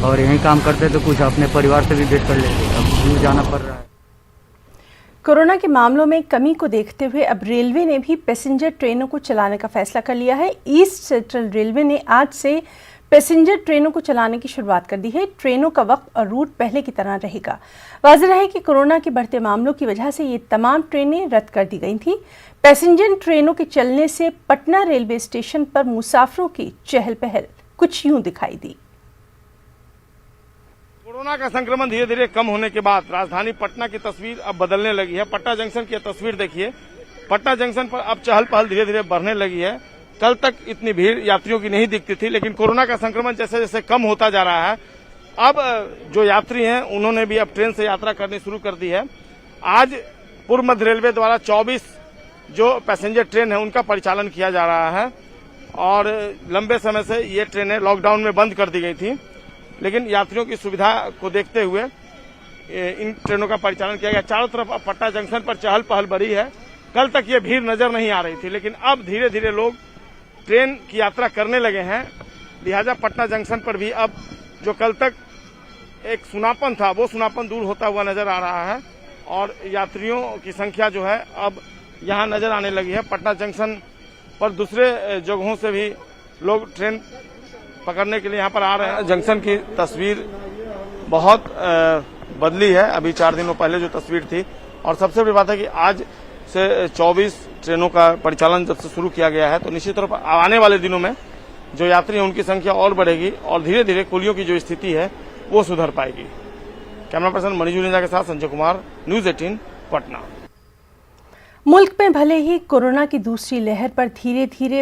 और यहीं काम करते तो कुछ अपने परिवार से भी भेंट कर लेते, अब दूर जाना पड़ रहा है। कोरोना के मामलों में कमी को देखते हुए अब रेलवे ने भी पैसेंजर ट्रेनों को चलाने का फैसला कर लिया है। ईस्ट सेंट्रल रेलवे ने आज से पैसेंजर ट्रेनों को चलाने की शुरुआत कर दी है। ट्रेनों का वक्त और रूट पहले की तरह रहेगा। वाज़ेह है कि कोरोना के बढ़ते मामलों की वजह से ये तमाम ट्रेनें रद्द कर दी गई थीं। पैसेंजर ट्रेनों के चलने से पटना रेलवे स्टेशन पर मुसाफिरों की चहल पहल कुछ यूं दिखाई दी। कोरोना का संक्रमण धीरे धीरे कम होने के बाद राजधानी पटना की तस्वीर अब बदलने लगी है। पटना जंक्शन की तस्वीर देखिए, पटना जंक्शन पर अब चहल पहल धीरे धीरे बढ़ने लगी है। कल तक इतनी भीड़ यात्रियों की नहीं दिखती थी, लेकिन कोरोना का संक्रमण जैसे जैसे कम होता जा रहा है, अब जो यात्री हैं उन्होंने भी अब ट्रेन से यात्रा करनी शुरू कर दी है। आज पूर्व मध्य रेलवे द्वारा 24 जो पैसेंजर ट्रेन है उनका परिचालन किया जा रहा है और लंबे समय से ये ट्रेनें लॉकडाउन में बंद कर दी गई थी, लेकिन यात्रियों की सुविधा को देखते हुए इन ट्रेनों का परिचालन किया गया। चारों तरफ अब पटना जंक्शन पर चहल पहल बढ़ी है। कल तक ये भीड़ नजर नहीं आ रही थी, लेकिन अब धीरे धीरे लोग ट्रेन की यात्रा करने लगे हैं। लिहाजा पटना जंक्शन पर भी अब जो कल तक एक सुनापन था वो सुनापन दूर होता हुआ नजर आ रहा है और यात्रियों की संख्या जो है अब यहाँ नजर आने लगी है। पटना जंक्शन पर दूसरे जगहों से भी लोग ट्रेन पकड़ने के लिए यहाँ पर आ रहे हैं। जंक्शन की तस्वीर बहुत बदली है अभी 4 दिनों पहले जो तस्वीर थी, और सबसे बड़ी बात है कि आज से 24 ट्रेनों का परिचालन जब से शुरू किया गया है तो निश्चित तौर पर आने वाले दिनों में जो यात्री हैं उनकी संख्या और बढ़ेगी और धीरे धीरे कुलियों की जो स्थिति है वो सुधर पाएगी। कैमरा पर्सन मनीष जुनेजा के साथ संजय कुमार, न्यूज 18 पटना। मुल्क में भले ही कोरोना की दूसरी लहर पर धीरे धीरे